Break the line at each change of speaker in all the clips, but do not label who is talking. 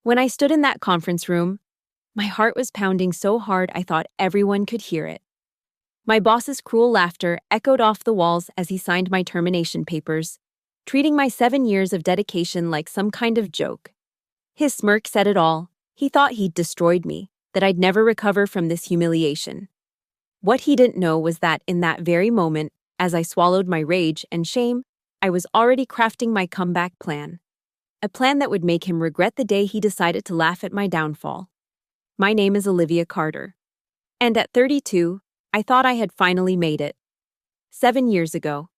When I stood in that conference room, my heart was pounding so hard I thought everyone could hear it. My boss's cruel laughter echoed off the walls as he signed my termination papers, treating my 7 years of dedication like some kind of joke. His smirk said it all. He thought he'd destroyed me, that I'd never recover from this humiliation. What he didn't know was that in that very moment, as I swallowed my rage and shame, I was already crafting my comeback plan. A plan that would make him regret the day he decided to laugh at my downfall. My name is Olivia Carter. And at 32, I thought I had finally made it. 7 years ago.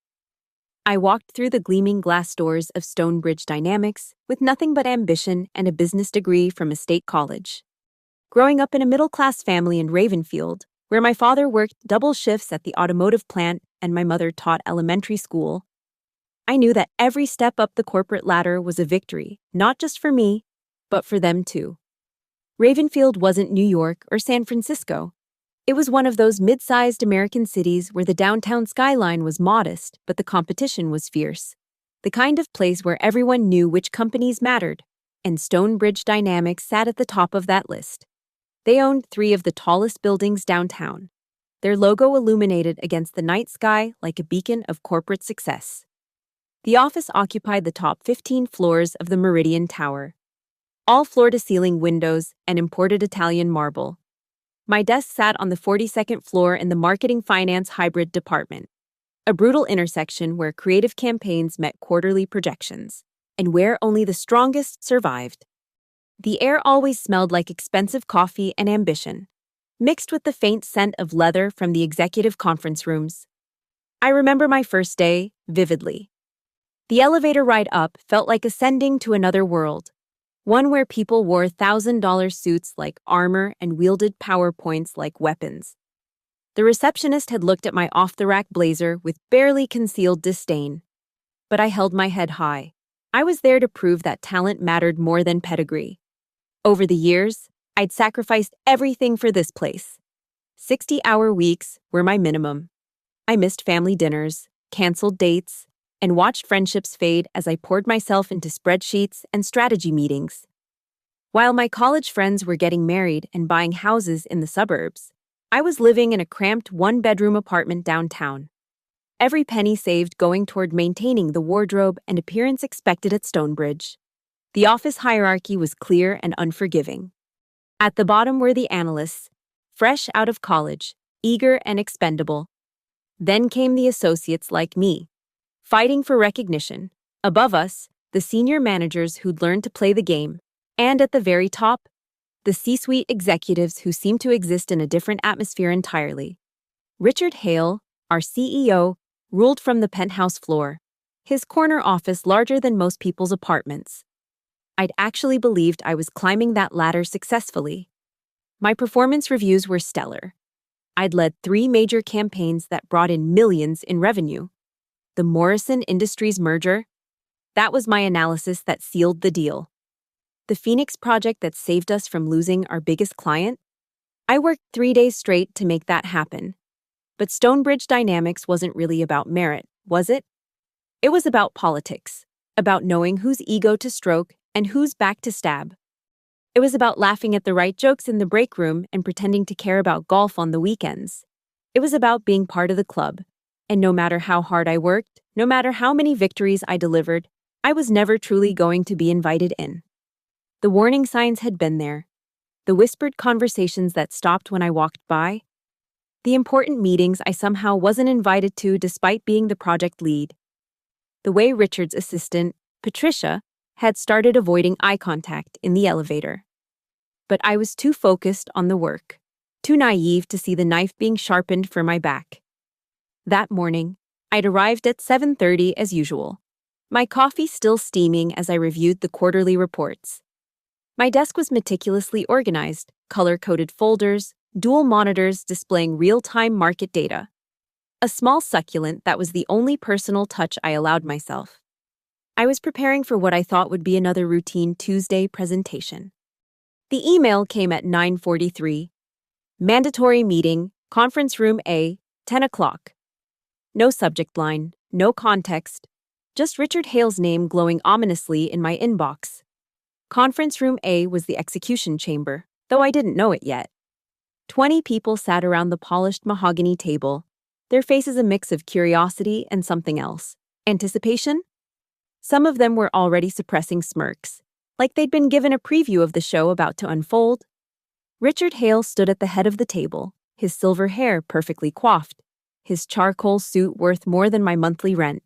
I walked through the gleaming glass doors of Stonebridge Dynamics with nothing but ambition and a business degree from a state college. Growing up in a middle-class family in Ravenfield, where my father worked double shifts at the automotive plant and my mother taught elementary school, I knew that every step up the corporate ladder was a victory, not just for me, but for them too. Ravenfield wasn't New York or San Francisco. It was one of those mid-sized American cities where the downtown skyline was modest, but the competition was fierce. The kind of place where everyone knew which companies mattered, and Stonebridge Dynamics sat at the top of that list. They owned 3 of the tallest buildings downtown, their logo illuminated against the night sky like a beacon of corporate success. The office occupied the top 15 floors of the Meridian Tower. All floor-to-ceiling windows and imported Italian marble. My desk sat on the 42nd floor in the Marketing Finance Hybrid Department, a brutal intersection where creative campaigns met quarterly projections, and where only the strongest survived. The air always smelled like expensive coffee and ambition, mixed with the faint scent of leather from the executive conference rooms. I remember my first day vividly. The elevator ride up felt like ascending to another world, one where people wore $1,000 suits like armor and wielded PowerPoints like weapons. The receptionist had looked at my off-the-rack blazer with barely concealed disdain. But I held my head high. I was there to prove that talent mattered more than pedigree. Over the years, I'd sacrificed everything for this place. 60-hour weeks were my minimum. I missed family dinners, canceled dates, and watched friendships fade as I poured myself into spreadsheets and strategy meetings. While my college friends were getting married and buying houses in the suburbs, I was living in a cramped one-bedroom apartment downtown. Every penny saved going toward maintaining the wardrobe and appearance expected at Stonebridge. The office hierarchy was clear and unforgiving. At the bottom were the analysts, fresh out of college, eager and expendable. Then came the associates like me, fighting for recognition. Above us, the senior managers who'd learned to play the game. And at the very top, the C-suite executives who seemed to exist in a different atmosphere entirely. Richard Hale, our CEO, ruled from the penthouse floor, his corner office larger than most people's apartments. I'd actually believed I was climbing that ladder successfully. My performance reviews were stellar. I'd led 3 major campaigns that brought in millions in revenue. The Morrison Industries merger? That was my analysis that sealed the deal. The Phoenix project that saved us from losing our biggest client? I worked 3 days straight to make that happen. But Stonebridge Dynamics wasn't really about merit, was it? It was about politics, about knowing whose ego to stroke and whose back to stab. It was about laughing at the right jokes in the break room and pretending to care about golf on the weekends. It was about being part of the club. And no matter how hard I worked, no matter how many victories I delivered, I was never truly going to be invited in. The warning signs had been there. The whispered conversations that stopped when I walked by. The important meetings I somehow wasn't invited to despite being the project lead. The way Richard's assistant, Patricia, had started avoiding eye contact in the elevator. But I was too focused on the work, too naive to see the knife being sharpened for my back. That morning, I'd arrived at 7:30 as usual, my coffee still steaming as I reviewed the quarterly reports. My desk was meticulously organized, color-coded folders, dual monitors displaying real-time market data. A small succulent that was the only personal touch I allowed myself. I was preparing for what I thought would be another routine Tuesday presentation. The email came at 9:43. Mandatory meeting, conference room A, 10 o'clock. No subject line, no context, just Richard Hale's name glowing ominously in my inbox. Conference room A was the execution chamber, though I didn't know it yet. 20 people sat around the polished mahogany table, their faces a mix of curiosity and something else. Anticipation? Some of them were already suppressing smirks, like they'd been given a preview of the show about to unfold. Richard Hale stood at the head of the table, his silver hair perfectly coiffed, his charcoal suit worth more than my monthly rent.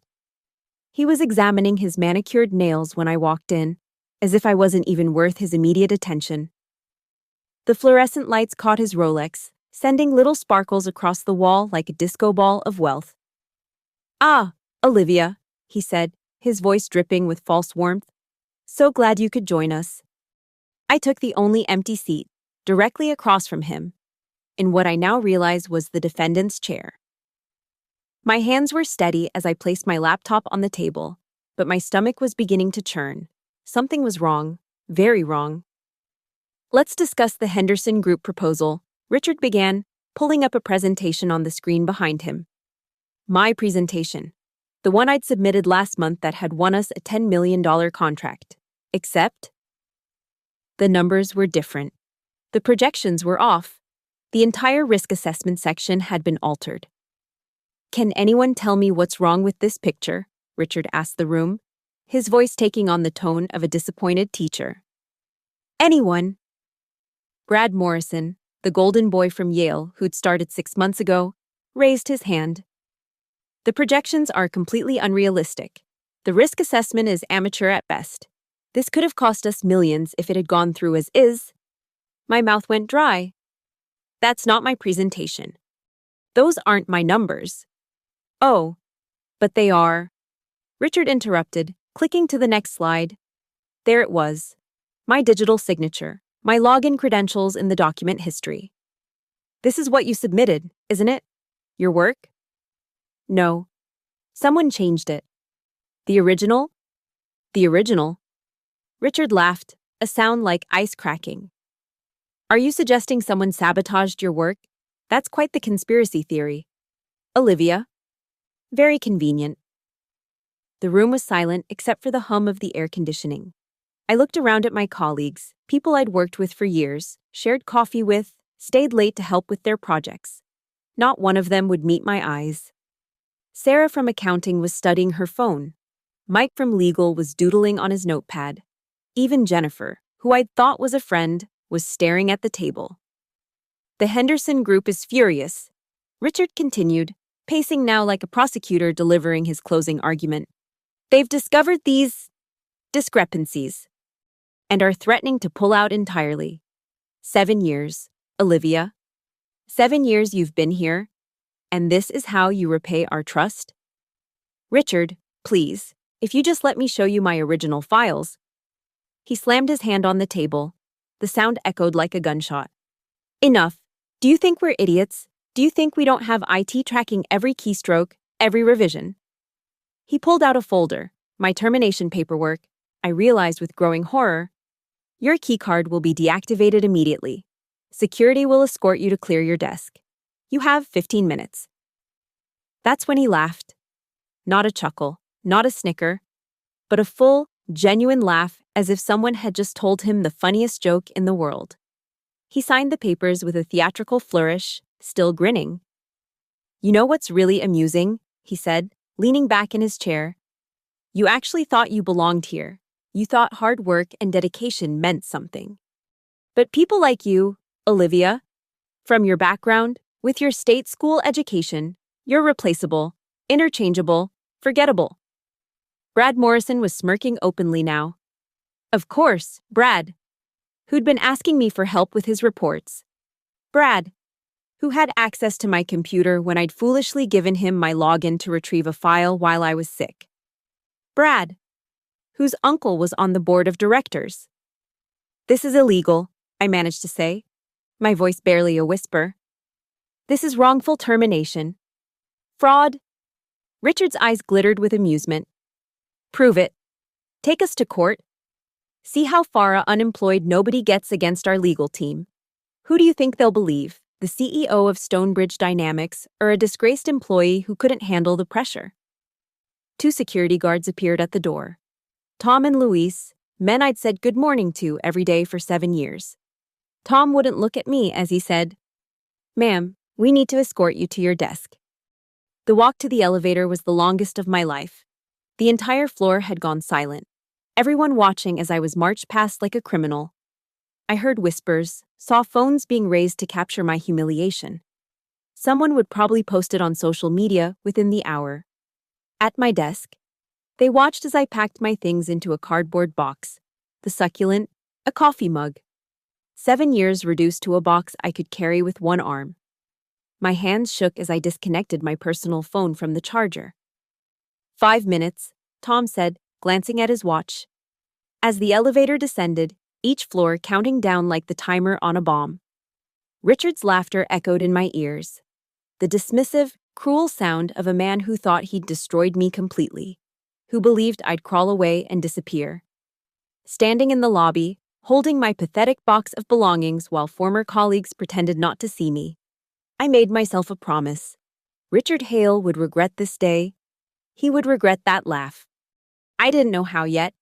He was examining his manicured nails when I walked in, as if I wasn't even worth his immediate attention. The fluorescent lights caught his Rolex, sending little sparkles across the wall like a disco ball of wealth. "Ah, Olivia," he said, his voice dripping with false warmth. "So glad you could join us." I took the only empty seat, directly across from him, in what I now realize was the defendant's chair. My hands were steady as I placed my laptop on the table, but my stomach was beginning to churn. Something was wrong, very wrong. "Let's discuss the Henderson Group proposal," Richard began, pulling up a presentation on the screen behind him. My presentation. The one I'd submitted last month that had won us a $10 million contract. Except the numbers were different. The projections were off. The entire risk assessment section had been altered. "Can anyone tell me what's wrong with this picture?" Richard asked the room, his voice taking on the tone of a disappointed teacher. "Anyone?" Brad Morrison, the golden boy from Yale who'd started 6 months ago, raised his hand. "The projections are completely unrealistic. The risk assessment is amateur at best. This could have cost us millions if it had gone through as is." My mouth went dry. "That's not my presentation. Those aren't my numbers." "Oh, but they are." Richard interrupted, clicking to the next slide. There it was. My digital signature, my login credentials in the document history. "This is what you submitted, isn't it? Your work?" "No. Someone changed it." "The original?" "The original." Richard laughed, a sound like ice cracking. "Are you suggesting someone sabotaged your work? That's quite the conspiracy theory." "Olivia." "Very convenient." The room was silent except for the hum of the air conditioning. I looked around at my colleagues, people I'd worked with for years, shared coffee with, stayed late to help with their projects. Not one of them would meet my eyes. Sarah from accounting was studying her phone. Mike from legal was doodling on his notepad. Even Jennifer, who I'd thought was a friend, was staring at the table. "The Henderson Group is furious," Richard continued, pacing now like a prosecutor delivering his closing argument. "They've discovered these discrepancies and are threatening to pull out entirely. 7 years, Olivia. 7 years you've been here, and this is how you repay our trust? Richard, please, if you just let me show you my original files." He slammed his hand on the table. The sound echoed like a gunshot. "Enough. Do you think we're idiots? Do you think we don't have IT tracking every keystroke, every revision?" He pulled out a folder, my termination paperwork. I realized with growing horror, "Your keycard will be deactivated immediately. Security will escort you to clear your desk. You have 15 minutes. That's when he laughed. Not a chuckle, not a snicker, but a full, genuine laugh as if someone had just told him the funniest joke in the world. He signed the papers with a theatrical flourish, still grinning. "You know what's really amusing?" he said, leaning back in his chair. "You actually thought you belonged here. You thought hard work and dedication meant something. But people like you, Olivia, from your background, with your state school education, you're replaceable, interchangeable, forgettable." Brad Morrison was smirking openly now. Of course, Brad, who'd been asking me for help with his reports. Brad, who had access to my computer when I'd foolishly given him my login to retrieve a file while I was sick. Brad, whose uncle was on the board of directors. "This is illegal," I managed to say, my voice barely a whisper. "This is wrongful termination. Fraud." Richard's eyes glittered with amusement. "Prove it. Take us to court. See how far a unemployed nobody gets against our legal team. Who do you think they'll believe, the CEO of Stonebridge Dynamics or a disgraced employee who couldn't handle the pressure?" 2 security guards appeared at the door. Tom and Luis, men I'd said good morning to every day for 7 years. Tom wouldn't look at me as he said, "Ma'am, we need to escort you to your desk." The walk to the elevator was the longest of my life. The entire floor had gone silent, everyone watching as I was marched past like a criminal. I heard whispers, saw phones being raised to capture my humiliation. Someone would probably post it on social media within the hour. At my desk, they watched as I packed my things into a cardboard box, the succulent, a coffee mug. 7 years reduced to a box I could carry with one arm. My hands shook as I disconnected my personal phone from the charger. 5 minutes, Tom said, glancing at his watch. As the elevator descended, each floor counting down like the timer on a bomb. Richard's laughter echoed in my ears. The dismissive, cruel sound of a man who thought he'd destroyed me completely, who believed I'd crawl away and disappear. Standing in the lobby, holding my pathetic box of belongings while former colleagues pretended not to see me, I made myself a promise. Richard Hale would regret this day. He would regret that laugh. I didn't know how yet,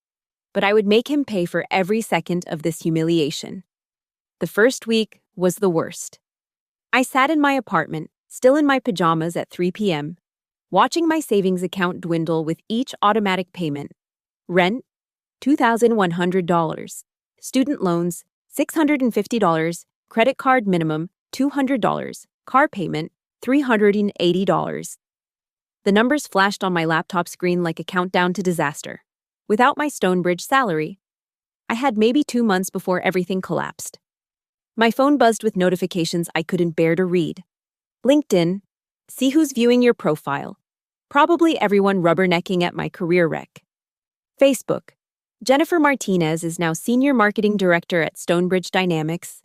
but I would make him pay for every second of this humiliation. The first week was the worst. I sat in my apartment, still in my pajamas at 3 p.m., watching my savings account dwindle with each automatic payment. Rent, $2,100. Student loans, $650. Credit card minimum, $200. Car payment, $380. The numbers flashed on my laptop screen like a countdown to disaster. Without my Stonebridge salary, I had maybe 2 months before everything collapsed. My phone buzzed with notifications I couldn't bear to read. LinkedIn, see who's viewing your profile. Probably everyone rubbernecking at my career wreck. Facebook, Jennifer Martinez is now Senior Marketing Director at Stonebridge Dynamics.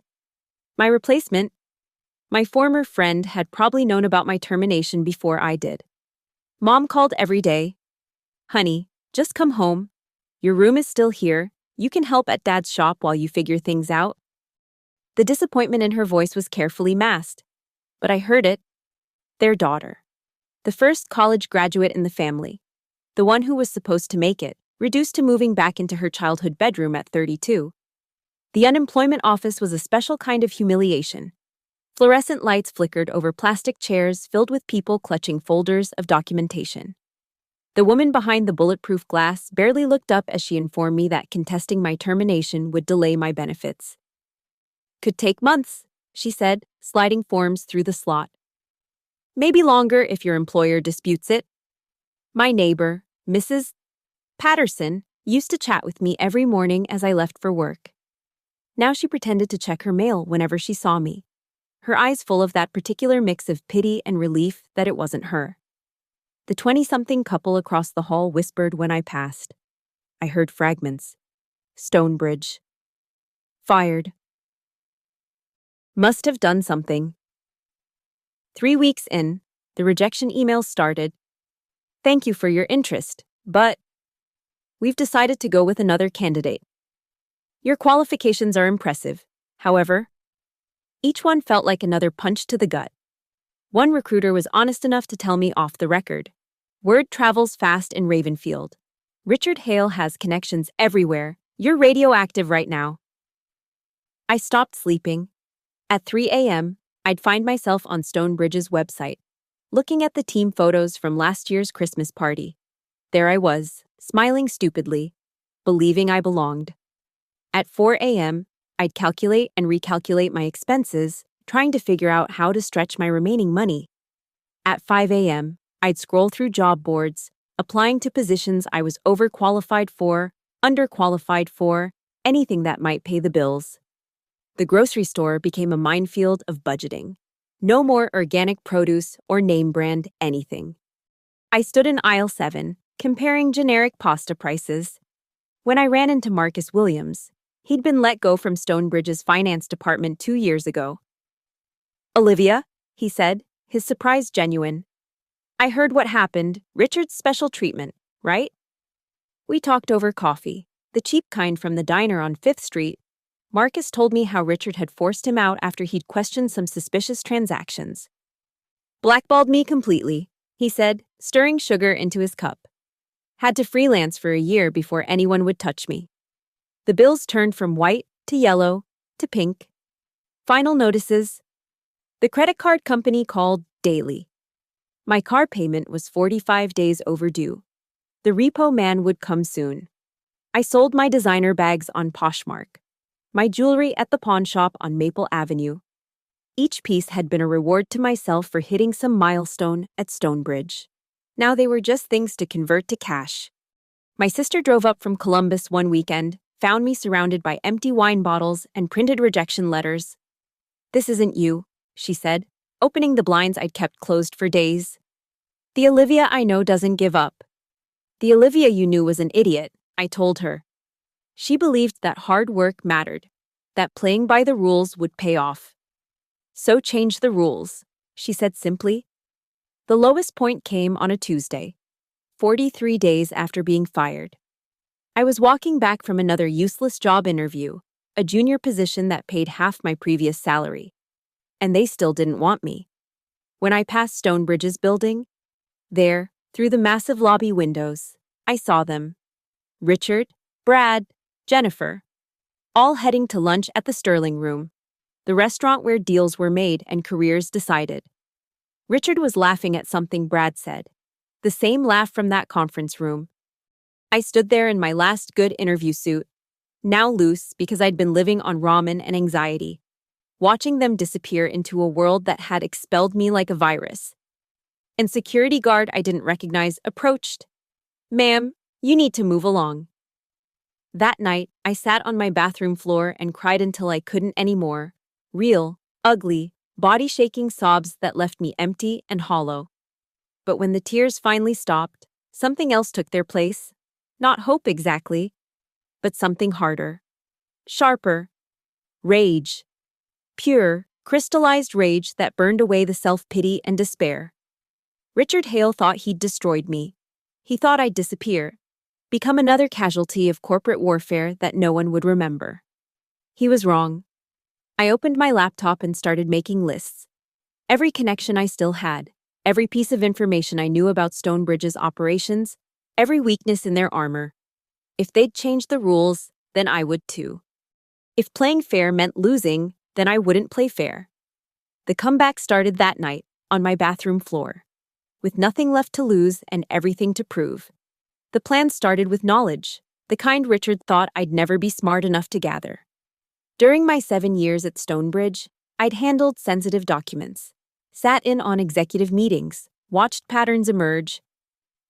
My replacement, my former friend, had probably known about my termination before I did. Mom called every day. "Honey, just come home. Your room is still here. You can help at Dad's shop while you figure things out." The disappointment in her voice was carefully masked, but I heard it. Their daughter. The first college graduate in the family. The one who was supposed to make it, reduced to moving back into her childhood bedroom at 32. The unemployment office was a special kind of humiliation. Fluorescent lights flickered over plastic chairs filled with people clutching folders of documentation. The woman behind the bulletproof glass barely looked up as she informed me that contesting my termination would delay my benefits. "Could take months," she said, sliding forms through the slot. "Maybe longer if your employer disputes it." My neighbor, Mrs. Patterson, used to chat with me every morning as I left for work. Now she pretended to check her mail whenever she saw me, her eyes full of that particular mix of pity and relief that it wasn't her. The 20-something couple across the hall whispered when I passed. I heard fragments. Stonebridge. Fired. Must have done something. 3 weeks in, the rejection emails started. "Thank you for your interest, but we've decided to go with another candidate. Your qualifications are impressive, however." Each one felt like another punch to the gut. One recruiter was honest enough to tell me off the record. "Word travels fast in Ravenfield. Richard Hale has connections everywhere. You're radioactive right now." I stopped sleeping. At 3 a.m., I'd find myself on Stonebridge's website, looking at the team photos from last year's Christmas party. There I was, smiling stupidly, believing I belonged. At 4 a.m., I'd calculate and recalculate my expenses, trying to figure out how to stretch my remaining money. At 5 a.m., I'd scroll through job boards, applying to positions I was overqualified for, underqualified for, anything that might pay the bills. The grocery store became a minefield of budgeting. No more organic produce or name brand anything. I stood in aisle 7, comparing generic pasta prices, when I ran into Marcus Williams. He'd been let go from Stonebridge's finance department 2 years ago. "Olivia," he said, his surprise genuine. "I heard what happened. Richard's special treatment, right?" We talked over coffee, the cheap kind from the diner on 5th Street. Marcus told me how Richard had forced him out after he'd questioned some suspicious transactions. "Blackballed me completely," he said, stirring sugar into his cup. "Had to freelance for a year before anyone would touch me." The bills turned from white to yellow to pink. Final notices. The credit card company called daily. My car payment was 45 days overdue. The repo man would come soon. I sold my designer bags on Poshmark. My jewelry at the pawn shop on Maple Avenue. Each piece had been a reward to myself for hitting some milestone at Stonebridge. Now they were just things to convert to cash. My sister drove up from Columbus one weekend, found me surrounded by empty wine bottles and printed rejection letters. "This isn't you," she said, opening the blinds I'd kept closed for days. "The Olivia I know doesn't give up." "The Olivia you knew was an idiot," I told her. She believed that hard work mattered, that playing by the rules would pay off. "So change the rules," she said simply. The lowest point came on a Tuesday, 43 days after being fired. I was walking back from another useless job interview, a junior position that paid half my previous salary. And they still didn't want me. When I passed Stonebridge's building, there, through the massive lobby windows, I saw them. Richard, Brad, Jennifer, all heading to lunch at the Sterling Room, the restaurant where deals were made and careers decided. Richard was laughing at something Brad said, the same laugh from that conference room. I stood there in my last good interview suit, now loose because I'd been living on ramen and anxiety, watching them disappear into a world that had expelled me like a virus. And security guard I didn't recognize approached. "Ma'am, you need to move along." That night, I sat on my bathroom floor and cried until I couldn't anymore. Real, ugly, body-shaking sobs that left me empty and hollow. But when the tears finally stopped, something else took their place. Not hope exactly, but something harder. Sharper. Rage. Pure, crystallized rage that burned away the self-pity and despair. Richard Hale thought he'd destroyed me. He thought I'd disappear, become another casualty of corporate warfare that no one would remember. He was wrong. I opened my laptop and started making lists. Every connection I still had, every piece of information I knew about Stonebridge's operations, every weakness in their armor. If they'd changed the rules, then I would too. If playing fair meant losing, then I wouldn't play fair. The comeback started that night, on my bathroom floor. With nothing left to lose and everything to prove. The plan started with knowledge, the kind Richard thought I'd never be smart enough to gather. During my 7 years at Stonebridge, I'd handled sensitive documents, sat in on executive meetings, watched patterns emerge.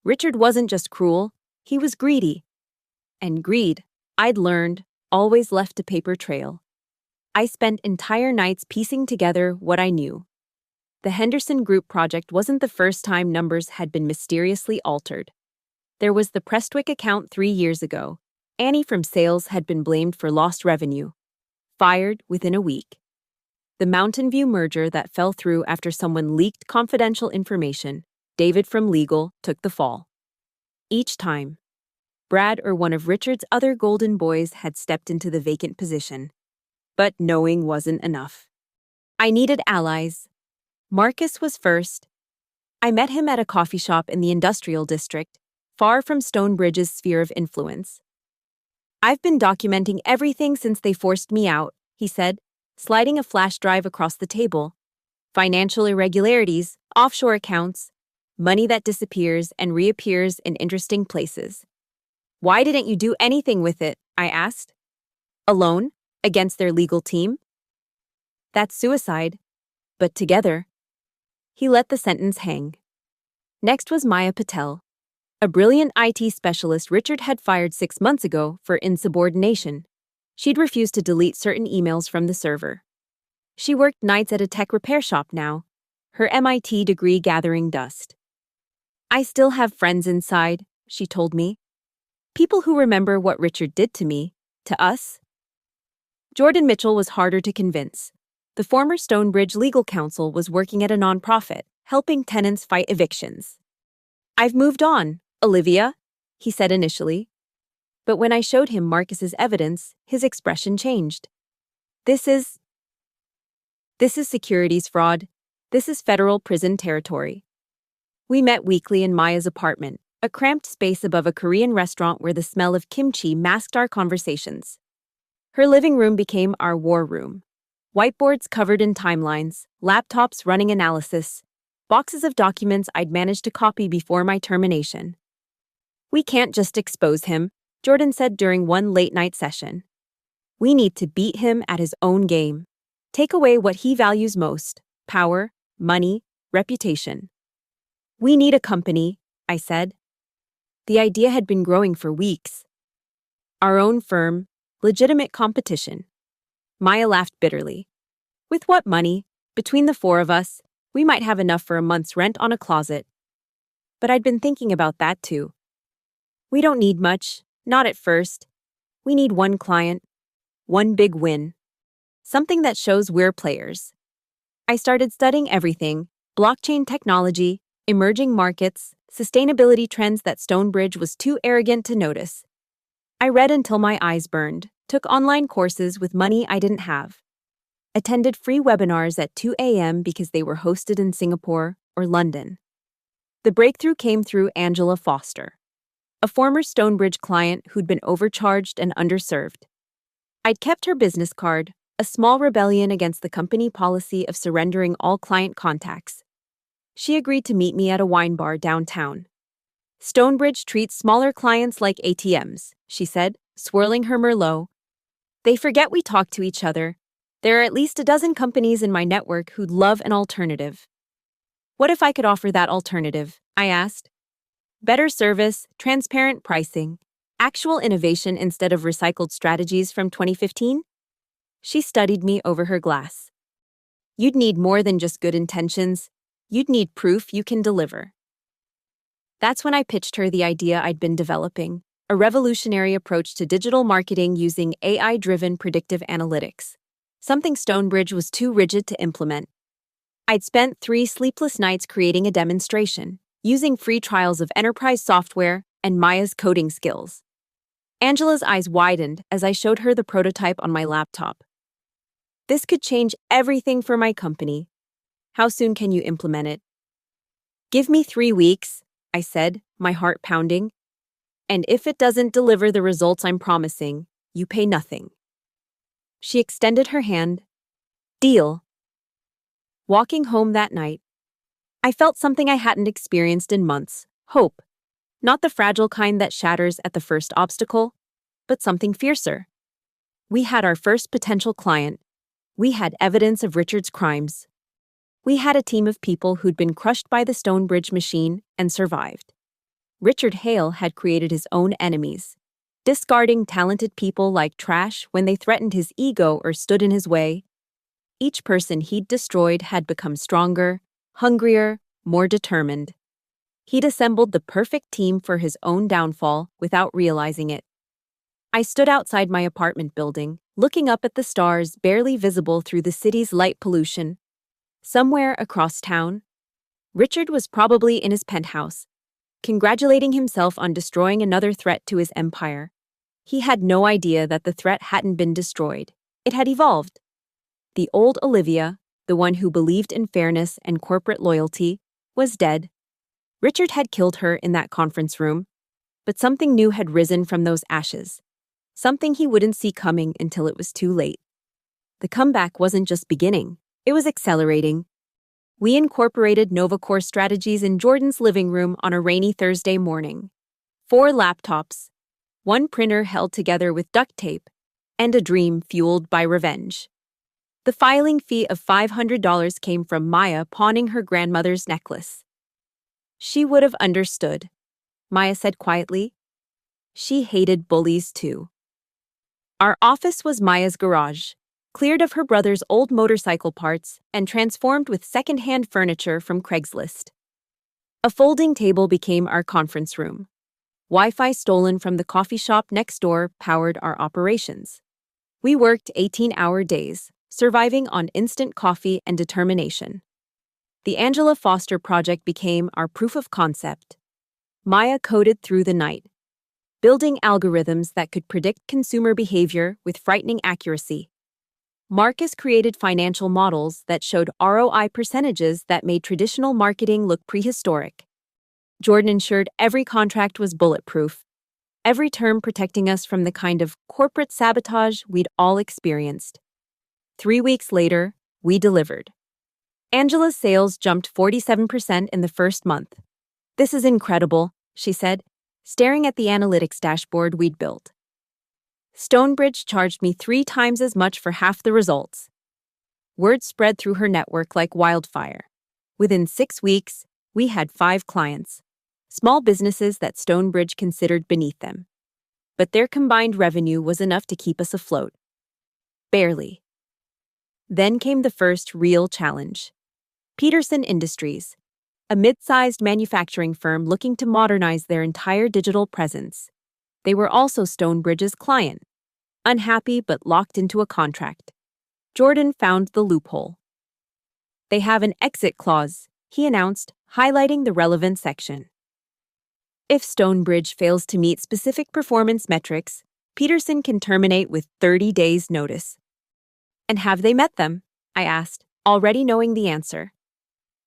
Richard wasn't just cruel, he was greedy. And greed, I'd learned, always left a paper trail. I spent entire nights piecing together what I knew. The Henderson Group project wasn't the first time numbers had been mysteriously altered. There was the Prestwick account 3 years ago. Annie from sales had been blamed for lost revenue. Fired within a week. The Mountain View merger that fell through after someone leaked confidential information. David from legal took the fall. Each time, Brad or one of Richard's other golden boys had stepped into the vacant position. But knowing wasn't enough. I needed allies. Marcus was first. I met him at a coffee shop in the industrial district, far from Stonebridge's sphere of influence. "I've been documenting everything since they forced me out," he said, sliding a flash drive across the table. "Financial irregularities, offshore accounts, money that disappears and reappears in interesting places." "Why didn't you do anything with it?" I asked. "Alone? Against their legal team?" "That's suicide. But together." He let the sentence hang. Next was Maya Patel, a brilliant IT specialist Richard had fired 6 months ago for insubordination. She'd refused to delete certain emails from the server. She worked nights at a tech repair shop now, her MIT degree gathering dust. "I still have friends inside," she told me. "People who remember what Richard did to me, to us." Jordan Mitchell was harder to convince. The former Stonebridge legal counsel was working at a nonprofit, helping tenants fight evictions. "I've moved on, Olivia," he said initially. But when I showed him Marcus's evidence, his expression changed. This is securities fraud. This is federal prison territory." We met weekly in Maya's apartment, a cramped space above a Korean restaurant where the smell of kimchi masked our conversations. Her living room became our war room. Whiteboards covered in timelines, laptops running analysis, boxes of documents I'd managed to copy before my termination. "We can't just expose him," Jordan said during one late-night session. "We need to beat him at his own game. Take away what he values most: power, money, reputation." "We need a company," I said. The idea had been growing for weeks. "Our own firm, legitimate competition." Maya laughed bitterly. "With what money? Between the four of us, we might have enough for a month's rent on a closet." But I'd been thinking about that too. "We don't need much, not at first. We need one client, one big win. Something that shows we're players." I started studying everything: blockchain technology, emerging markets, sustainability trends that Stonebridge was too arrogant to notice. I read until my eyes burned, took online courses with money I didn't have, attended free webinars at 2 a.m. because they were hosted in Singapore or London. The breakthrough came through Angela Foster, a former Stonebridge client who'd been overcharged and underserved. I'd kept her business card, a small rebellion against the company policy of surrendering all client contacts. She agreed to meet me at a wine bar downtown. "Stonebridge treats smaller clients like ATMs," she said, swirling her Merlot. "They forget we talk to each other. There are at least a dozen companies in my network who'd love an alternative." "What if I could offer that alternative?" I asked. "Better service, transparent pricing, actual innovation instead of recycled strategies from 2015? She studied me over her glass. "You'd need more than just good intentions. You'd need proof you can deliver." That's when I pitched her the idea I'd been developing: a revolutionary approach to digital marketing using AI-driven predictive analytics, something Stonebridge was too rigid to implement. I'd spent 3 sleepless nights creating a demonstration, using free trials of enterprise software and Maya's coding skills. Angela's eyes widened as I showed her the prototype on my laptop. "This could change everything for my company. How soon can you implement it?" "Give me 3 weeks," I said, my heart pounding. "And if it doesn't deliver the results I'm promising, you pay nothing." She extended her hand. "Deal." Walking home that night, I felt something I hadn't experienced in months: hope. Not the fragile kind that shatters at the first obstacle, but something fiercer. We had our first potential client. We had evidence of Richard's crimes. We had a team of people who'd been crushed by the Stonebridge machine and survived. Richard Hale had created his own enemies, discarding talented people like trash when they threatened his ego or stood in his way. Each person he'd destroyed had become stronger, hungrier, more determined. He'd assembled the perfect team for his own downfall without realizing it. I stood outside my apartment building, looking up at the stars barely visible through the city's light pollution. Somewhere across town, Richard was probably in his penthouse, congratulating himself on destroying another threat to his empire. He had no idea that the threat hadn't been destroyed. It had evolved. The old Olivia, the one who believed in fairness and corporate loyalty, was dead. Richard had killed her in that conference room, but something new had risen from those ashes. Something he wouldn't see coming until it was too late. The comeback wasn't just beginning, it was accelerating. We incorporated NovaCore strategies in Jordan's living room on a rainy Thursday morning. 4 laptops, 1 printer held together with duct tape, and a dream fueled by revenge. The filing fee of $500 came from Maya pawning her grandmother's necklace. "She would have understood," Maya said quietly. She hated bullies too. Our office was Maya's garage, cleared of her brother's old motorcycle parts and transformed with second-hand furniture from Craigslist. A folding table became our conference room. Wi-Fi stolen from the coffee shop next door powered our operations. We worked 18-hour days, surviving on instant coffee and determination. The Angela Foster project became our proof of concept. Maya coded through the night, building algorithms that could predict consumer behavior with frightening accuracy. Marcus created financial models that showed ROI percentages that made traditional marketing look prehistoric. Jordan ensured every contract was bulletproof. every term protecting us from the kind of corporate sabotage we'd all experienced. 3 weeks later, we delivered. Angela's sales jumped 47% in the first month. "This is incredible," she said, staring at the analytics dashboard we'd built. "Stonebridge charged me 3 times as much for half the results." Word spread through her network like wildfire. Within 6 weeks, we had 5 clients, small businesses that Stonebridge considered beneath them. But their combined revenue was enough to keep us afloat. Barely. Then came the first real challenge. Peterson Industries, a mid-sized manufacturing firm looking to modernize their entire digital presence. They were also Stonebridge's client. Unhappy but locked into a contract. Jordan found the loophole. "They have an exit clause," he announced, highlighting the relevant section. "If Stonebridge fails to meet specific performance metrics, Peterson can terminate with 30 days' notice." "And have they met them?" I asked, already knowing the answer.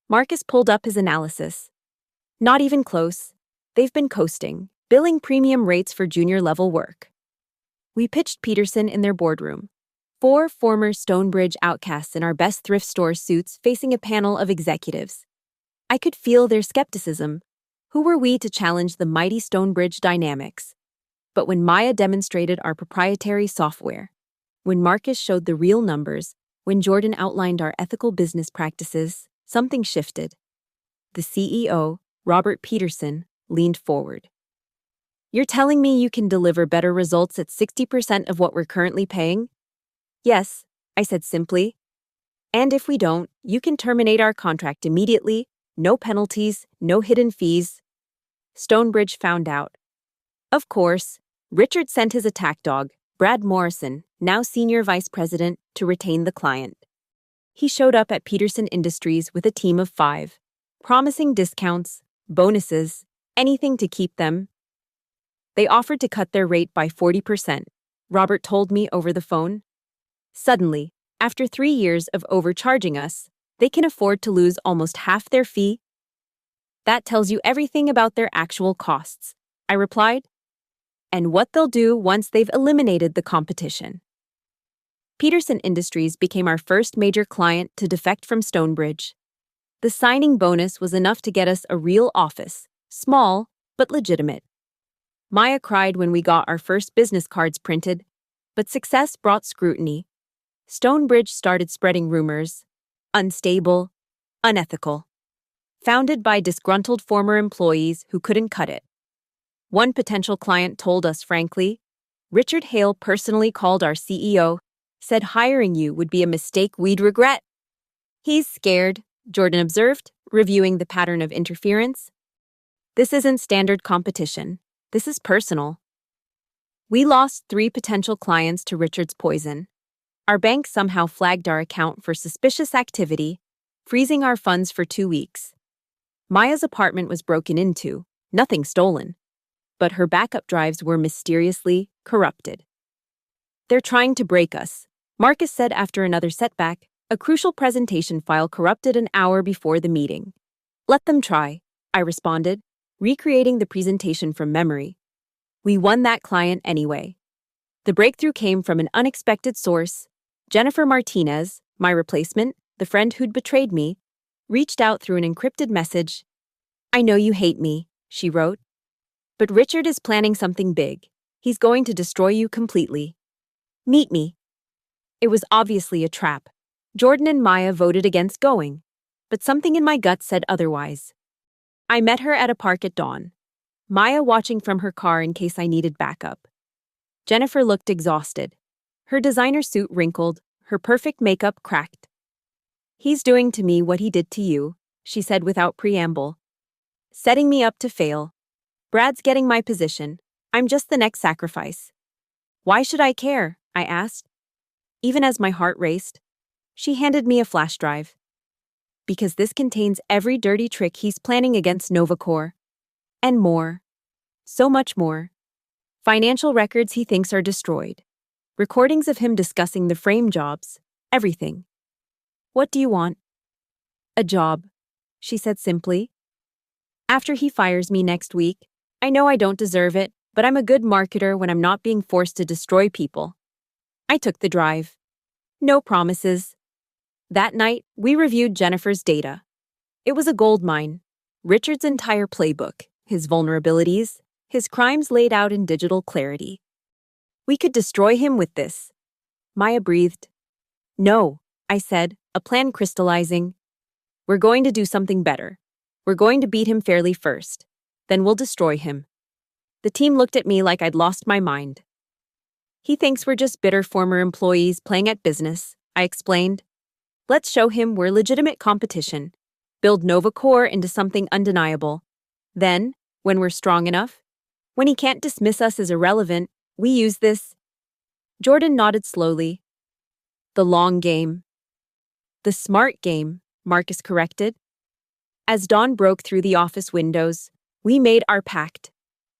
Marcus pulled up his analysis. "Not even close. They've been coasting, billing premium rates for junior-level work." We pitched Peterson in their boardroom. 4 former Stonebridge outcasts in our best thrift store suits facing a panel of executives. I could feel their skepticism. Who were we to challenge the mighty Stonebridge dynamics? But when Maya demonstrated our proprietary software, when Marcus showed the real numbers, when Jordan outlined our ethical business practices, something shifted. The CEO, Robert Peterson, leaned forward. "You're telling me you can deliver better results at 60% of what we're currently paying?" "Yes," I said simply. "And if we don't, you can terminate our contract immediately, no penalties, no hidden fees." Stonebridge found out. Of course, Richard sent his attack dog, Brad Morrison, now senior vice president, to retain the client. He showed up at Peterson Industries with a team of 5, promising discounts, bonuses, anything to keep them. They offered to cut their rate by 40%, Robert told me over the phone. Suddenly, after 3 years of overcharging us, they can afford to lose almost half their fee. "That tells you everything about their actual costs," I replied. "And what they'll do once they've eliminated the competition." Peterson Industries became our first major client to defect from Stonebridge. The signing bonus was enough to get us a real office, small but legitimate. Maya cried when we got our first business cards printed, but success brought scrutiny. Stonebridge started spreading rumors, unstable, unethical, founded by disgruntled former employees who couldn't cut it. One potential client told us frankly, "Richard Hale personally called our CEO, said hiring you would be a mistake we'd regret." "He's scared," Jordan observed, reviewing the pattern of interference. "This isn't standard competition. This is personal." We lost 3 potential clients to Richard's poison. Our bank somehow flagged our account for suspicious activity, freezing our funds for 2 weeks. Maya's apartment was broken into, nothing stolen, but her backup drives were mysteriously corrupted. "They're trying to break us," Marcus said after another setback, a crucial presentation file corrupted an hour before the meeting. "Let them try," I responded, recreating the presentation from memory. We won that client anyway. The breakthrough came from an unexpected source. Jennifer Martinez, my replacement, the friend who'd betrayed me, reached out through an encrypted message. "I know you hate me," she wrote. "But Richard is planning something big. He's going to destroy you completely. Meet me." It was obviously a trap. Jordan and Maya voted against going, but something in my gut said otherwise. I met her at a park at dawn, Maya watching from her car in case I needed backup. Jennifer looked exhausted. Her designer suit wrinkled, her perfect makeup cracked. "He's doing to me what he did to you," she said without preamble. "Setting me up to fail. Brad's getting my position. I'm just the next sacrifice." "Why should I care?" I asked. Even as my heart raced, she handed me a flash drive. "Because this contains every dirty trick he's planning against Novacor. And more. So much more. Financial records he thinks are destroyed. Recordings of him discussing the frame jobs. Everything." "What do you want?" "A job," she said simply. "After he fires me next week, I know I don't deserve it, but I'm a good marketer when I'm not being forced to destroy people. I took the drive. No promises. That night, we reviewed Jennifer's data. It was a goldmine. Richard's entire playbook, his vulnerabilities, his crimes laid out in digital clarity. We could destroy him with this. Maya breathed. No, I said, a plan crystallizing. We're going to do something better. We're going to beat him fairly first. Then we'll destroy him. The team looked at me like I'd lost my mind. He thinks we're just bitter former employees playing at business, I explained. Let's show him we're legitimate competition. Build Nova Core into something undeniable. Then, when we're strong enough, when he can't dismiss us as irrelevant, we use this. Jordan nodded slowly. The long game. The smart game, Marcus corrected. As dawn broke through the office windows, we made our pact.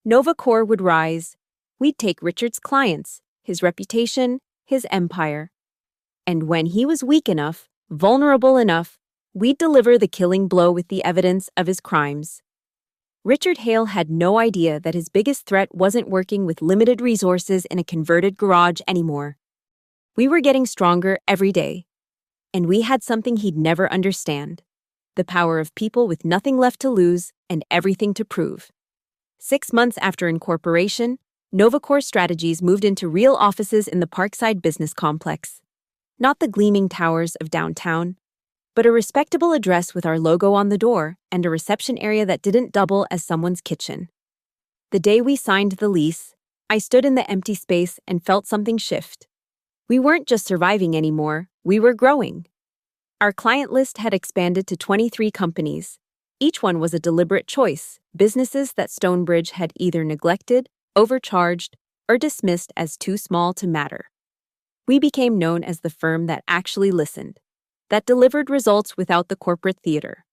Nova Core would rise. We'd take Richard's clients, his reputation, his empire. And when he was weak enough, vulnerable enough, we'd deliver the killing blow with the evidence of his crimes. Richard Hale had no idea that his biggest threat wasn't working with limited resources in a converted garage anymore. We were getting stronger every day. And we had something he'd never understand. The power of people with nothing left to lose and everything to prove. 6 months after incorporation, NovaCore Strategies moved into real offices in the Parkside Business Complex. Not the gleaming towers of downtown, but a respectable address with our logo on the door and a reception area that didn't double as someone's kitchen. The day we signed the lease, I stood in the empty space and felt something shift. We weren't just surviving anymore, we were growing. Our client list had expanded to 23 companies. Each one was a deliberate choice, businesses that Stonebridge had either neglected, overcharged, or dismissed as too small to matter. We became known as the firm that actually listened, that delivered results without the corporate theater.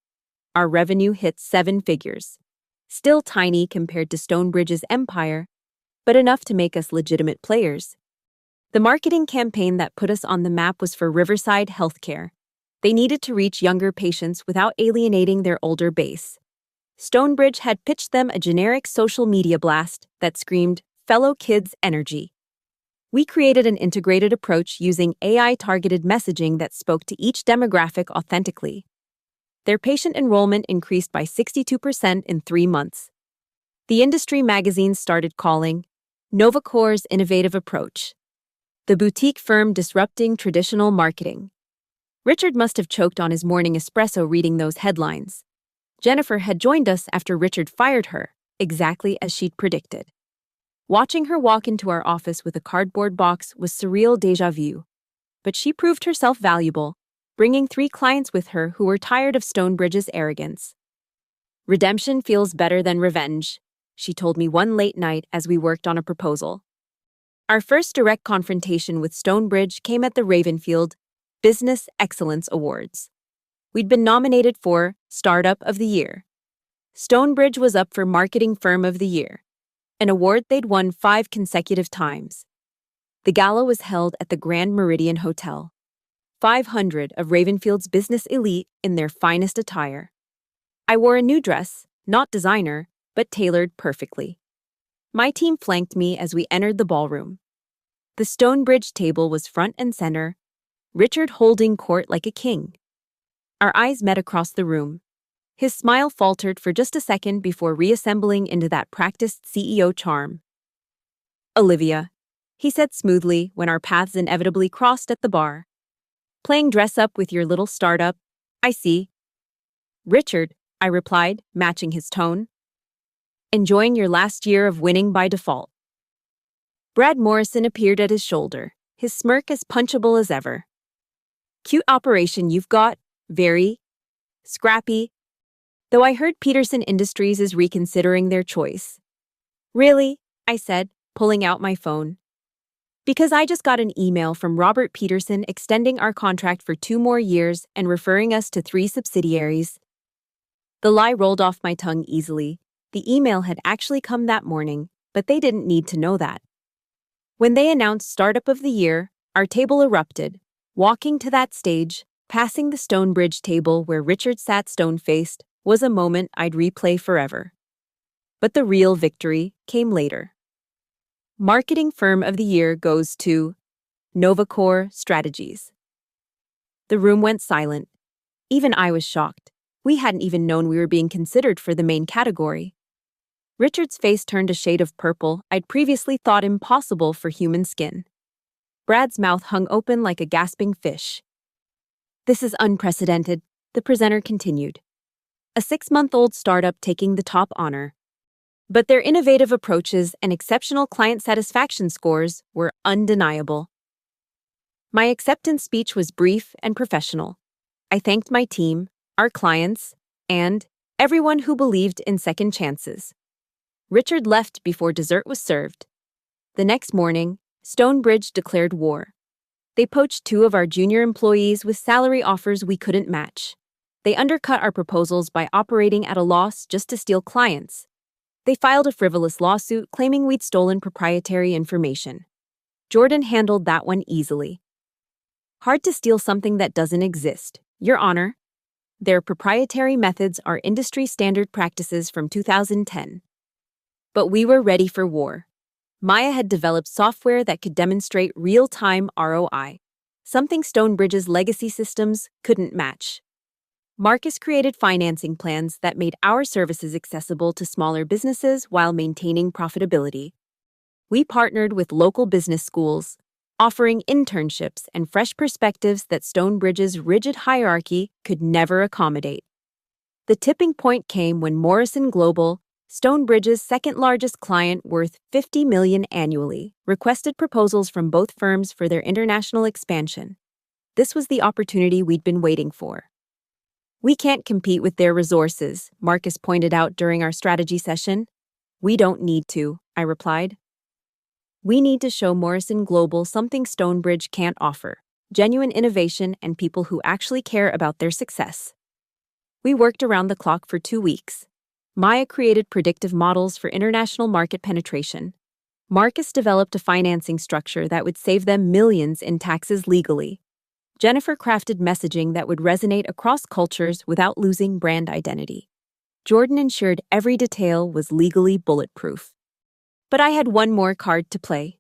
Our revenue hit 7 figures. Still tiny compared to Stonebridge's empire, but enough to make us legitimate players. The marketing campaign that put us on the map was for Riverside Healthcare. They needed to reach younger patients without alienating their older base. Stonebridge had pitched them a generic social media blast that screamed, "Fellow Kids Energy." We created an integrated approach using AI-targeted messaging that spoke to each demographic authentically. Their patient enrollment increased by 62% in 3 months. The industry magazines started calling NovaCore's innovative approach, the boutique firm disrupting traditional marketing. Richard must have choked on his morning espresso reading those headlines. Jennifer had joined us after Richard fired her, exactly as she'd predicted. Watching her walk into our office with a cardboard box was surreal déjà vu. But she proved herself valuable, bringing 3 clients with her who were tired of Stonebridge's arrogance. Redemption feels better than revenge, she told me one late night as we worked on a proposal. Our first direct confrontation with Stonebridge came at the Ravenfield Business Excellence Awards. We'd been nominated for Startup of the Year. Stonebridge was up for Marketing Firm of the Year, an award they'd won 5 consecutive times. The gala was held at the Grand Meridian Hotel. 500 of Ravenfield's business elite in their finest attire. I wore a new dress, not designer, but tailored perfectly. My team flanked me as we entered the ballroom. The Stonebridge table was front and center, Richard holding court like a king. Our eyes met across the room. His smile faltered for just a second before reassembling into that practiced CEO charm. "Olivia," he said smoothly when our paths inevitably crossed at the bar. "Playing dress-up with your little startup, I see." "Richard," I replied, matching his tone. "Enjoying your last year of winning by default." Brad Morrison appeared at his shoulder, his smirk as punchable as ever. "Cute operation you've got, very scrappy. Though I heard Peterson Industries is reconsidering their choice." "Really?" I said, pulling out my phone. "Because I just got an email from Robert Peterson extending our contract for 2 more years and referring us to 3 subsidiaries." The lie rolled off my tongue easily. The email had actually come that morning, but they didn't need to know that. When they announced Startup of the Year, our table erupted. Walking to that stage, passing the Stonebridge table where Richard sat stone-faced, was a moment I'd replay forever. But the real victory came later. Marketing Firm of the Year goes to Novacore Strategies. The room went silent. Even I was shocked. We hadn't even known we were being considered for the main category. Richard's face turned a shade of purple I'd previously thought impossible for human skin. Brad's mouth hung open like a gasping fish. This is unprecedented, the presenter continued. A 6-month-old startup taking the top honor. But their innovative approaches and exceptional client satisfaction scores were undeniable. My acceptance speech was brief and professional. I thanked my team, our clients, and everyone who believed in second chances. Richard left before dessert was served. The next morning, Stonebridge declared war. They poached 2 of our junior employees with salary offers we couldn't match. They undercut our proposals by operating at a loss just to steal clients. They filed a frivolous lawsuit claiming we'd stolen proprietary information. Jordan handled that one easily. Hard to steal something that doesn't exist, Your Honor. Their proprietary methods are industry standard practices from 2010. But we were ready for war. Maya had developed software that could demonstrate real-time ROI, something Stonebridge's legacy systems couldn't match. Marcus created financing plans that made our services accessible to smaller businesses while maintaining profitability. We partnered with local business schools, offering internships and fresh perspectives that Stonebridge's rigid hierarchy could never accommodate. The tipping point came when Morrison Global, Stonebridge's second-largest client worth $50 million annually, requested proposals from both firms for their international expansion. This was the opportunity we'd been waiting for. We can't compete with their resources, Marcus pointed out during our strategy session. We don't need to, I replied. We need to show Morrison Global something Stonebridge can't offer, genuine innovation and people who actually care about their success. We worked around the clock for 2 weeks. Maya created predictive models for international market penetration. Marcus developed a financing structure that would save them millions in taxes legally. Jennifer crafted messaging that would resonate across cultures without losing brand identity. Jordan ensured every detail was legally bulletproof. But I had one more card to play.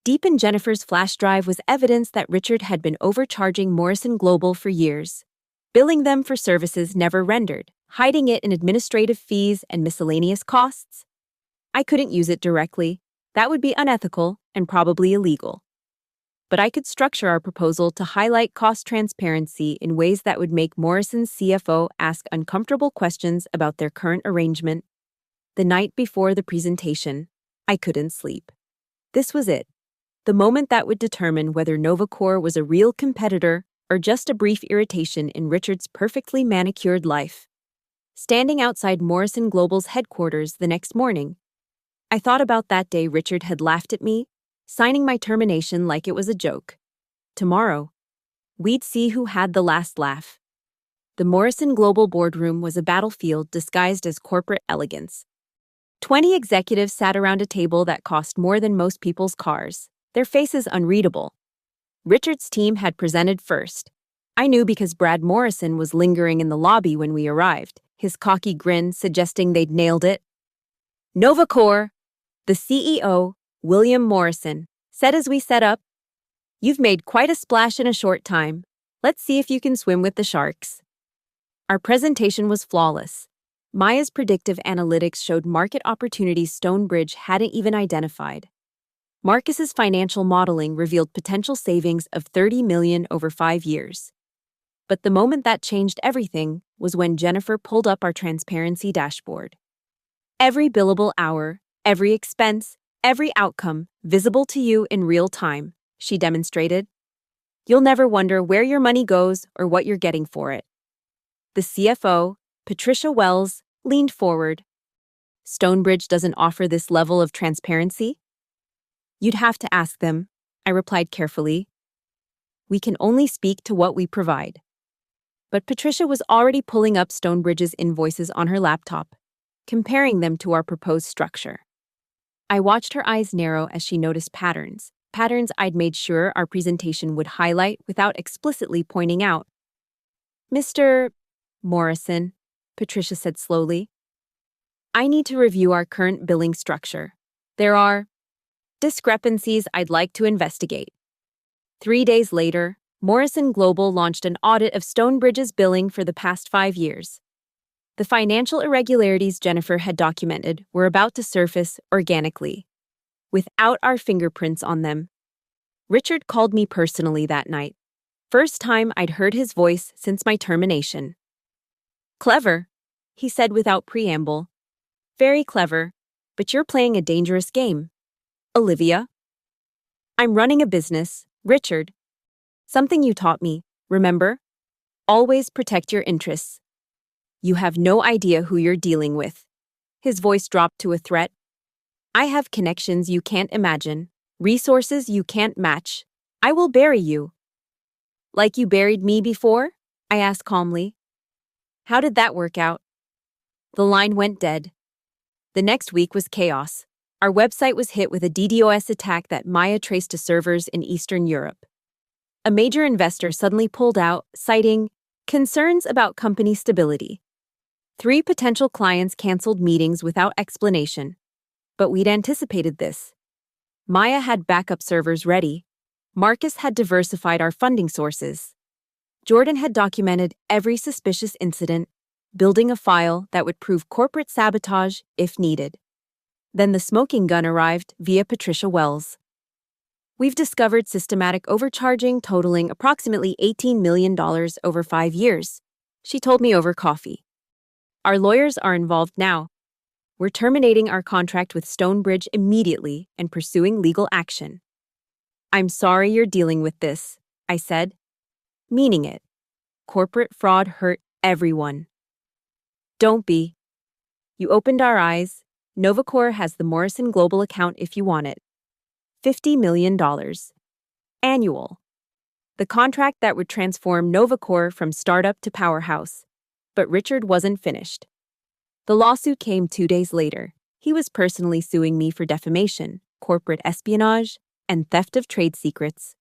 Deep in Jennifer's flash drive was evidence that Richard had been overcharging Morrison Global for years, billing them for services never rendered, hiding it in administrative fees and miscellaneous costs. I couldn't use it directly. That would be unethical and probably illegal. But I could structure our proposal to highlight cost transparency in ways that would make Morrison's CFO ask uncomfortable questions about their current arrangement. The night before the presentation, I couldn't sleep. This was it, the moment that would determine whether Novacore was a real competitor or just a brief irritation in Richard's perfectly manicured life. Standing outside Morrison Global's headquarters the next morning, I thought about that day Richard had laughed at me, signing my termination like it was a joke. Tomorrow, we'd see who had the last laugh. The Morrison Global boardroom was a battlefield disguised as corporate elegance. 20 executives sat around a table that cost more than most people's cars, their faces unreadable. Richard's team had presented first. I knew because Brad Morrison was lingering in the lobby when we arrived, his cocky grin suggesting they'd nailed it. Novacore, the CEO, William Morrison, said as we set up, "You've made quite a splash in a short time. Let's see if you can swim with the sharks." Our presentation was flawless. Maya's predictive analytics showed market opportunities Stonebridge hadn't even identified. Marcus's financial modeling revealed potential savings of $30 million over 5 years. But the moment that changed everything was when Jennifer pulled up our transparency dashboard. Every billable hour, every expense, every outcome visible to you in real time, she demonstrated. You'll never wonder where your money goes or what you're getting for it. The CFO, Patricia Wells, leaned forward. Stonebridge doesn't offer this level of transparency? You'd have to ask them, I replied carefully. We can only speak to what we provide. But Patricia was already pulling up Stonebridge's invoices on her laptop, comparing them to our proposed structure. I watched her eyes narrow as she noticed patterns I'd made sure our presentation would highlight without explicitly pointing out. Mr. Morrison, Patricia said slowly, I need to review our current billing structure. There are discrepancies I'd like to investigate. 3 days later, Morrison Global launched an audit of Stonebridge's billing for the past 5 years. The financial irregularities Jennifer had documented were about to surface organically, without our fingerprints on them. Richard called me personally that night. First time I'd heard his voice since my termination. "Clever," he said without preamble. "Very clever, but you're playing a dangerous game. Olivia." "I'm running a business, Richard. Something you taught me, remember? Always protect your interests. You have no idea who you're dealing with." His voice dropped to a threat. "I have connections you can't imagine, resources you can't match. I will bury you." "Like you buried me before?" I asked calmly. "How did that work out?" The line went dead. The next week was chaos. Our website was hit with a DDoS attack that Maya traced to servers in Eastern Europe. A major investor suddenly pulled out, citing concerns about company stability. 3 potential clients canceled meetings without explanation. But we'd anticipated this. Maya had backup servers ready. Marcus had diversified our funding sources. Jordan had documented every suspicious incident, building a file that would prove corporate sabotage if needed. Then the smoking gun arrived via Patricia Wells. "We've discovered systematic overcharging totaling approximately $18 million over 5 years," she told me over coffee. "Our lawyers are involved now. We're terminating our contract with Stonebridge immediately and pursuing legal action." "I'm sorry you're dealing with this," I said, meaning it. Corporate fraud hurt everyone. "Don't be. You opened our eyes. Novacor has the Morrison Global account if you want it. $50 million. Annual. The contract that would transform Novacor from startup to powerhouse." But Richard wasn't finished. The lawsuit came 2 days later. He was personally suing me for defamation, corporate espionage, and theft of trade secrets.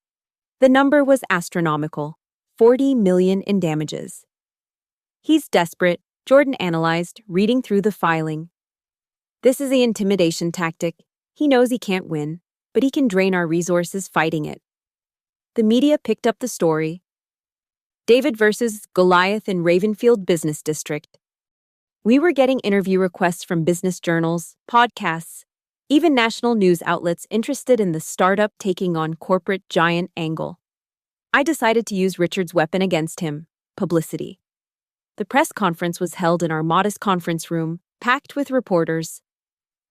The number was astronomical, $40 million in damages. "He's desperate," Jordan analyzed, reading through the filing. "This is the intimidation tactic. He knows he can't win, but he can drain our resources fighting it." The media picked up the story. David versus Goliath in Ravenfield Business District. We were getting interview requests from business journals, podcasts, even national news outlets interested in the startup taking on corporate giant angle. I decided to use Richard's weapon against him, publicity. The press conference was held in our modest conference room, packed with reporters.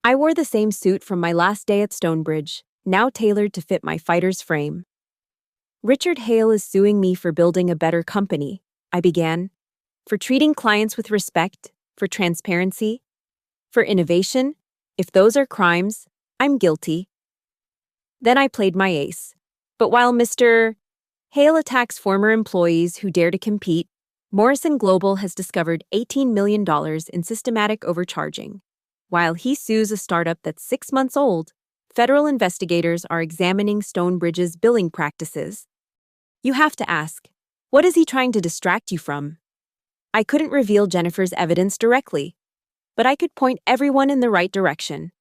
I wore the same suit from my last day at Stonebridge, now tailored to fit my fighter's frame. "Richard Hale is suing me for building a better company," I began. "For treating clients with respect, for transparency, for innovation. If those are crimes, I'm guilty." Then I played my ace. "But while Mr. Hale attacks former employees who dare to compete, Morrison Global has discovered $18 million in systematic overcharging. While he sues a startup that's 6 months old, federal investigators are examining Stonebridge's billing practices." You have to ask, what is he trying to distract you from? I couldn't reveal Jennifer's evidence directly, but I could point everyone in the right direction.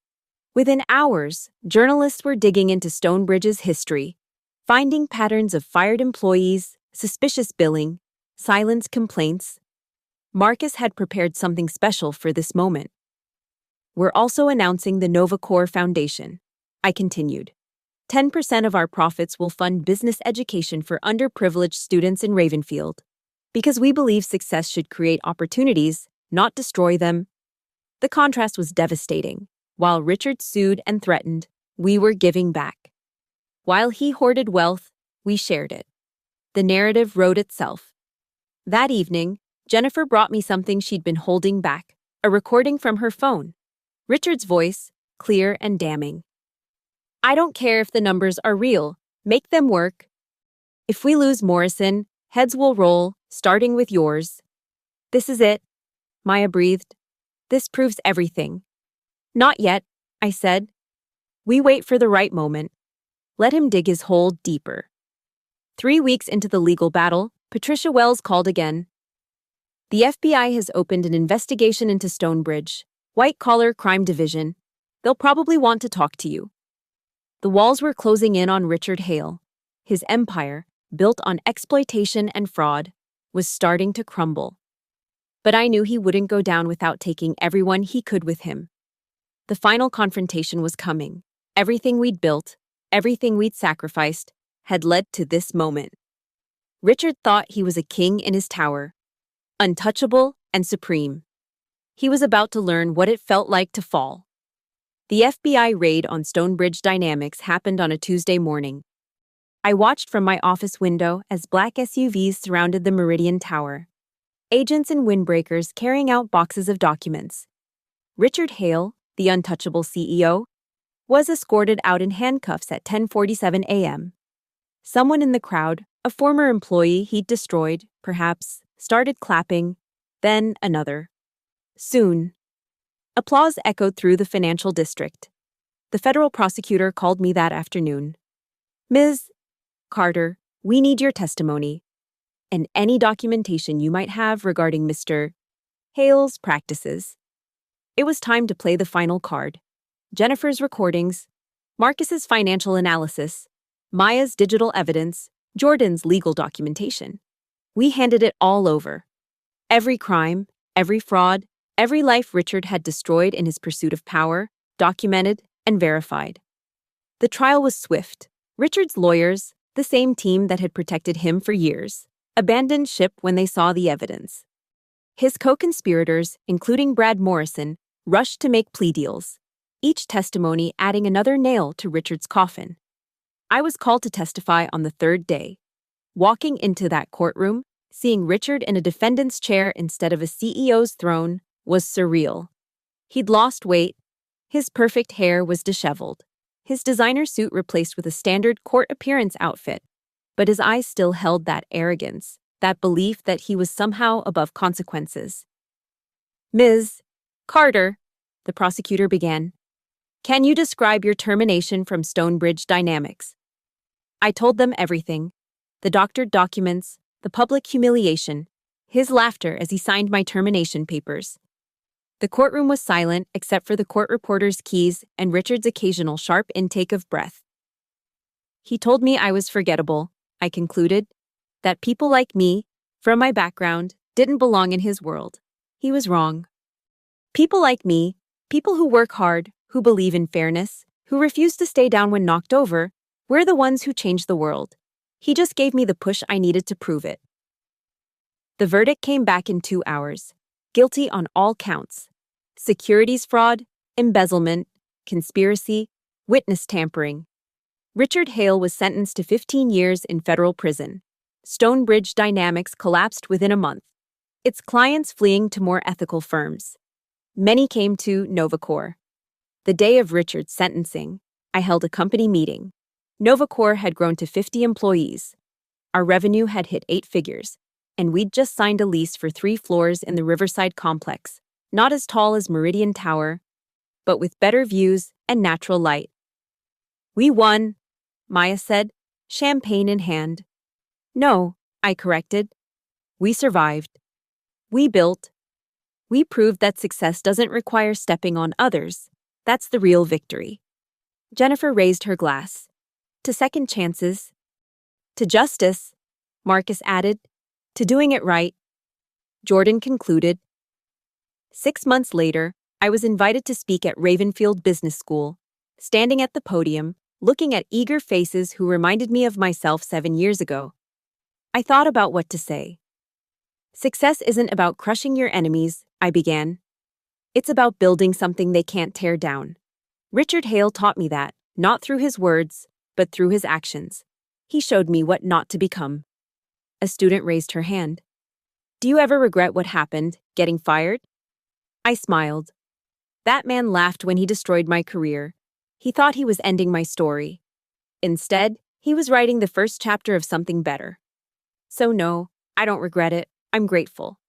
Within hours, journalists were digging into Stonebridge's history, finding patterns of fired employees, suspicious billing, silence complaints. Marcus had prepared something special for this moment. "We're also announcing the Novacor Foundation," I continued. 10% of our profits will fund business education for underprivileged students in Ravenfield, because we believe success should create opportunities, not destroy them. The contrast was devastating. While Richard sued and threatened, we were giving back. While he hoarded wealth, we shared it. The narrative wrote itself. That evening, Jennifer brought me something she'd been holding back, a recording from her phone. Richard's voice, clear and damning. "I don't care if the numbers are real. Make them work. If we lose Morrison, heads will roll, starting with yours." "This is it," Maya breathed. "This proves everything." "Not yet," I said. "We wait for the right moment. Let him dig his hole deeper." 3 weeks into the legal battle, Patricia Wells called again. "The FBI has opened an investigation into Stonebridge, white-collar crime division. They'll probably want to talk to you." The walls were closing in on Richard Hale. His empire, built on exploitation and fraud, was starting to crumble. But I knew he wouldn't go down without taking everyone he could with him. The final confrontation was coming. Everything we'd built, everything we'd sacrificed, had led to this moment. Richard thought he was a king in his tower, untouchable and supreme. He was about to learn what it felt like to fall. The FBI raid on Stonebridge Dynamics happened on a Tuesday morning. I watched from my office window as black SUVs surrounded the Meridian Tower. Agents in windbreakers carrying out boxes of documents. Richard Hale, the untouchable CEO, was escorted out in handcuffs at 10:47 a.m. Someone in the crowd, a former employee he'd destroyed, perhaps, started clapping, then another. Soon, applause echoed through the financial district. The federal prosecutor called me that afternoon. "Ms. Carter, we need your testimony and any documentation you might have regarding Mr. Hale's practices." It was time to play the final card. Jennifer's recordings, Marcus's financial analysis, Maya's digital evidence, Jordan's legal documentation. We handed it all over. Every crime, every fraud, every life Richard had destroyed in his pursuit of power, documented and verified. The trial was swift. Richard's lawyers, the same team that had protected him for years, abandoned ship when they saw the evidence. His co-conspirators, including Brad Morrison, rushed to make plea deals, each testimony adding another nail to Richard's coffin. I was called to testify on the third day. Walking into that courtroom, seeing Richard in a defendant's chair instead of a CEO's throne was surreal. He'd lost weight, his perfect hair was disheveled, his designer suit replaced with a standard court appearance outfit, but his eyes still held that arrogance, that belief that he was somehow above consequences. "Ms. Carter," the prosecutor began, "can you describe your termination from Stonebridge Dynamics?" I told them everything. The doctored documents, the public humiliation, his laughter as he signed my termination papers. The courtroom was silent except for the court reporter's keys and Richard's occasional sharp intake of breath. He told me I was forgettable, I concluded, that people like me, from my background, didn't belong in his world. He was wrong. People like me, people who work hard, who believe in fairness, who refuse to stay down when knocked over, we're the ones who change the world. He just gave me the push I needed to prove it. The verdict came back in 2 hours. Guilty on all counts. Securities fraud, embezzlement, conspiracy, witness tampering. Richard Hale was sentenced to 15 years in federal prison. Stonebridge Dynamics collapsed within a month, its clients fleeing to more ethical firms. Many came to Novacor. The day of Richard's sentencing, I held a company meeting. Novacor had grown to 50 employees. Our revenue had hit 8 figures, and we'd just signed a lease for 3 floors in the Riverside complex, not as tall as Meridian Tower, but with better views and natural light. "We won," Maya said, champagne in hand. "No," I corrected. "We survived. We built. We proved that success doesn't require stepping on others. That's the real victory." Jennifer raised her glass. "To second chances. To justice," Marcus added. "To doing it right," Jordan concluded. 6 months later, I was invited to speak at Ravenfield Business School, standing at the podium, looking at eager faces who reminded me of myself 7 years ago. I thought about what to say. "Success isn't about crushing your enemies," I began. "It's about building something they can't tear down." Richard Hale taught me that, not through his words, but through his actions. He showed me what not to become. A student raised her hand. "Do you ever regret what happened, getting fired?" I smiled. That man laughed when he destroyed my career. He thought he was ending my story. Instead, he was writing the first chapter of something better. So no, I don't regret it. I'm grateful.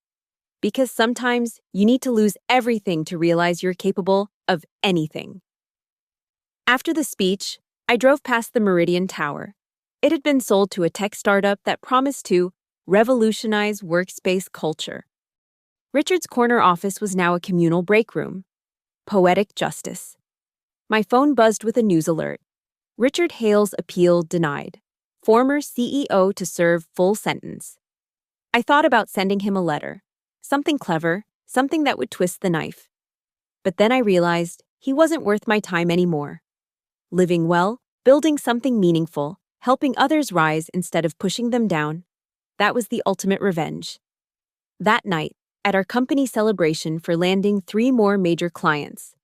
Because sometimes you need to lose everything to realize you're capable of anything. After the speech, I drove past the Meridian Tower. It had been sold to a tech startup that promised to revolutionize workspace culture. Richard's corner office was now a communal break room. Poetic justice. My phone buzzed with a news alert. Richard Hale's appeal denied. Former CEO to serve full sentence. I thought about sending him a letter. Something clever, something that would twist the knife. But then I realized he wasn't worth my time anymore. Living well, building something meaningful, helping others rise instead of pushing them down. That was the ultimate revenge. That night, at our company celebration for landing 3 more major clients,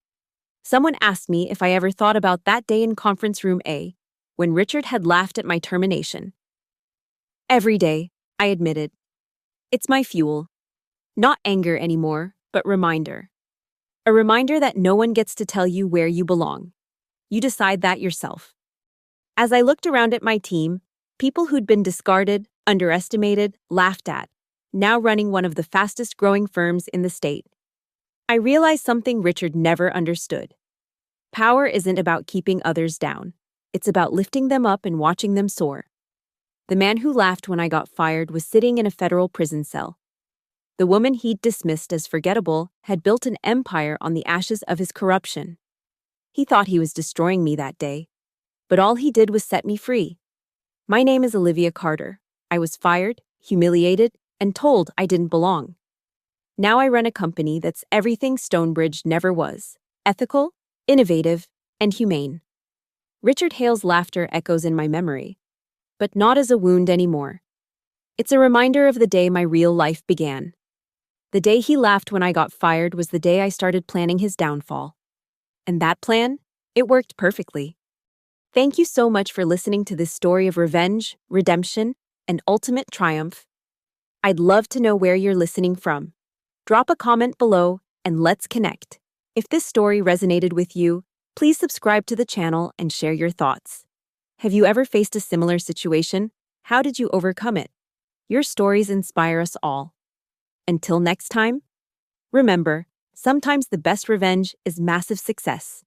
someone asked me if I ever thought about that day in conference room A, when Richard had laughed at my termination. Every day, I admitted. It's my fuel. Not anger anymore, but reminder. A reminder that no one gets to tell you where you belong. You decide that yourself. As I looked around at my team, people who'd been discarded, underestimated, laughed at, now running one of the fastest growing firms in the state, I realized something Richard never understood. Power isn't about keeping others down. It's about lifting them up and watching them soar. The man who laughed when I got fired was sitting in a federal prison cell. The woman he'd dismissed as forgettable had built an empire on the ashes of his corruption. He thought he was destroying me that day, but all he did was set me free. My name is Olivia Carter. I was fired, humiliated, and told I didn't belong. Now I run a company that's everything Stonebridge never was: ethical, innovative, and humane. Richard Hale's laughter echoes in my memory, but not as a wound anymore. It's a reminder of the day my real life began. The day he laughed when I got fired was the day I started planning his downfall. And that plan? It worked perfectly. Thank you so much for listening to this story of revenge, redemption, and ultimate triumph. I'd love to know where you're listening from. Drop a comment below and let's connect. If this story resonated with you, please subscribe to the channel and share your thoughts. Have you ever faced a similar situation? How did you overcome it? Your stories inspire us all. Until next time, remember, sometimes the best revenge is massive success.